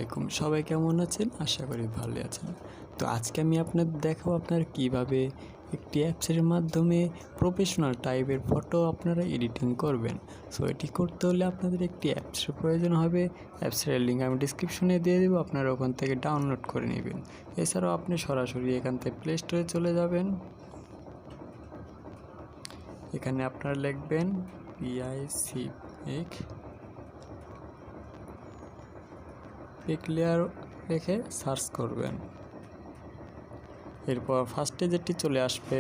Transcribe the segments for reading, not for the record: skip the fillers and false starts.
আলাইকুম, সবাই কেমন আছেন? আশা করি ভালো আছেন। তো আজকে আমি আপনাদের দেখাবো আপনারা কিভাবে একটি অ্যাপসের মাধ্যমে প্রফেশনাল টাইপের ফটো আপনারা এডিটিং করবেন। সো এটি করতে হলে আপনাদের একটি অ্যাপসের প্রয়োজন হবে। অ্যাপসের লিঙ্ক আমি ডিসক্রিপশনে দিয়ে দেবো, আপনারা ওখান থেকে ডাউনলোড করে নেবেন। এছাড়াও আপনি সরাসরি এখান থেকে প্লে স্টোরে চলে যাবেন। এখানে আপনারা লিখবেন পিক্সআর্ট রেখে সার্চ করবেন। এরপর ফার্স্টে যেটি চলে আসবে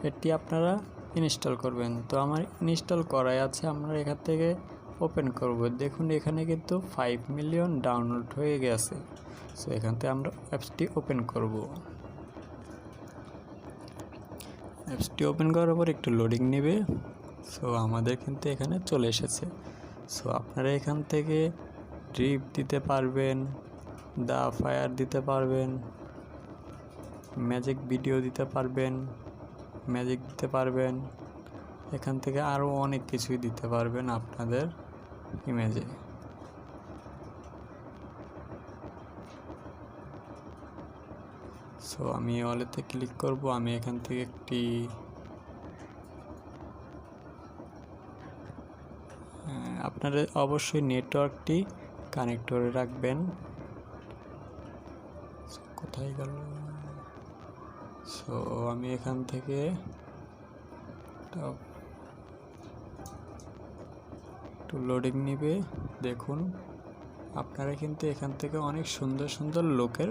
এটি আপনারা ইনস্টল করবেন। তো আমার ইনস্টল করাই আছে, আমরা এখান থেকে ওপেন করব। দেখুন এখানে কিন্তু 5 মিলিয়ন ডাউনলোড হয়ে গেছে। সো এখান থেকে আমরা অ্যাপসটি ওপেন করব। অ্যাপসটি ওপেন করার পর একটু লোডিং নেবে। সো আমাদের কিন্তু এখানে চলে এসেছে। সো আপনারা এখান থেকে ড্রিপ দিতে পারবেন, দা ফায়ার দিতে পারবেন, ম্যাজিক ভিডিও দিতে পারবেন, ম্যাজিক দিতে পারবেন। এখান থেকে আরও অনেক কিছুই দিতে পারবেন আপনাদের ইমেজে। সো আমি ওয়ালেতে ক্লিক করব। আমি এখান থেকে একটি আপনারা অবশ্যই নেটওয়ার্কটি কানেক্ট করে রাখবেন। কোথায় গেল? সো আমি এখান থেকে একটু লোডিং নিবে। দেখুন আপনারা কিন্তু এখান থেকে অনেক সুন্দর সুন্দর লোকের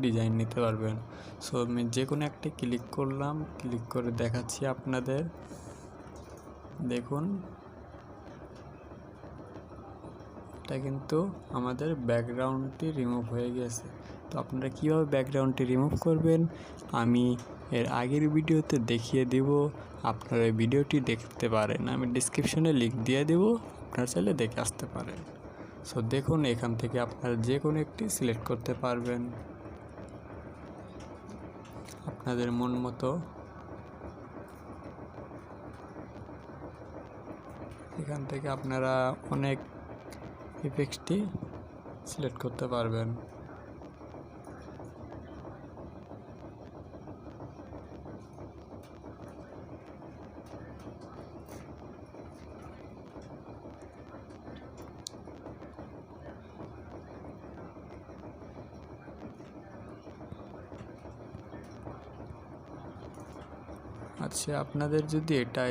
ডিজাইন নিতে পারবেন। সো আমি যে কোনো একটি ক্লিক করলাম, ক্লিক করে দেখাচ্ছি আপনাদের। দেখুন এটা কিন্তু আমাদের ব্যাকগ্রাউন্ডটি রিমুভ হয়ে গেছে। তো আপনারা কীভাবে ব্যাকগ্রাউন্ডটি রিমুভ করবেন আমি এর আগের ভিডিওতে দেখিয়ে দেব, আপনারা এই ভিডিওটি দেখতে পারেন। আমি ডিসক্রিপশনে লিঙ্ক দিয়ে দেব, আপনারা চাইলে দেখে আসতে পারেন। সো দেখুন এখান থেকে আপনারা যে কোনো একটি সিলেক্ট করতে পারবেন আপনাদের মন মতো। এখান থেকে আপনারা অনেক ইফেক্টটি সিলেক্ট করতে পারবেন। আচ্ছা, আপনাদের যদি এটা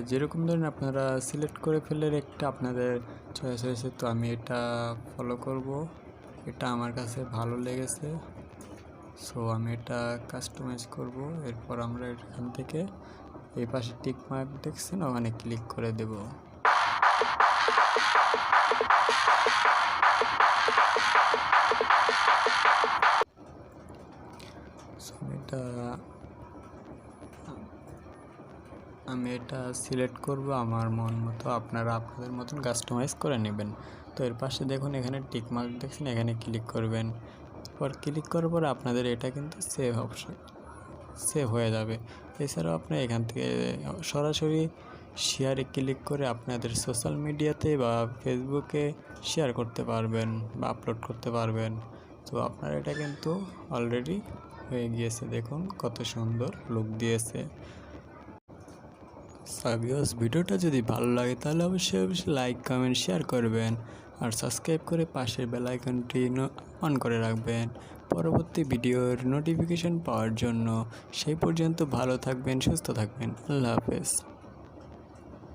যেরকম ধরেন আপনারা সিলেক্ট করে ফেলেন একটা আপনাদের চয়েস হয়েছে, তো আমি এটা ফলো করব। এটা আমার কাছে ভালো লেগেছে, সো আমি এটা কাস্টমাইজ করব। এরপর আমরা এখান থেকে এই পাশে টিক মার্ক দেখছেন, ওখানে ক্লিক করে দেব। আমি এটা সিলেক্ট করব আমার মন মতো, আপনারা আপনাদের মতন কাস্টমাইজ করে নেবেন। তো এর পাশে দেখুন এখানে টিক মার্ক দেখছেন, এখানে ক্লিক করবেন। পর ক্লিক করার পর আপনাদের এটা কিন্তু সেভ হয়ে যাবে। এছাড়াও আপনি এখান থেকে সরাসরি শেয়ারে ক্লিক করে আপনাদের সোশ্যাল মিডিয়াতে বা ফেসবুকে শেয়ার করতে পারবেন বা আপলোড করতে পারবেন। তো আপনার এটা কিন্তু অলরেডি হয়ে গিয়েছে। দেখুন কত সুন্দর লুক দিয়েছে। ভিউয়ার্স, ভিডিওটা যদি ভালো লাগে তাহলে অবশ্যই লাইক, কমেন্ট, শেয়ার করবেন আর সাবস্ক্রাইব করে পাশের বেল আইকনটি অন করে রাখবেন পরবর্তী ভিডিওর নোটিফিকেশন পাওয়ার জন্য। সেই পর্যন্ত ভালো থাকবেন, সুস্থ থাকবেন। আল্লাহ হাফেজ।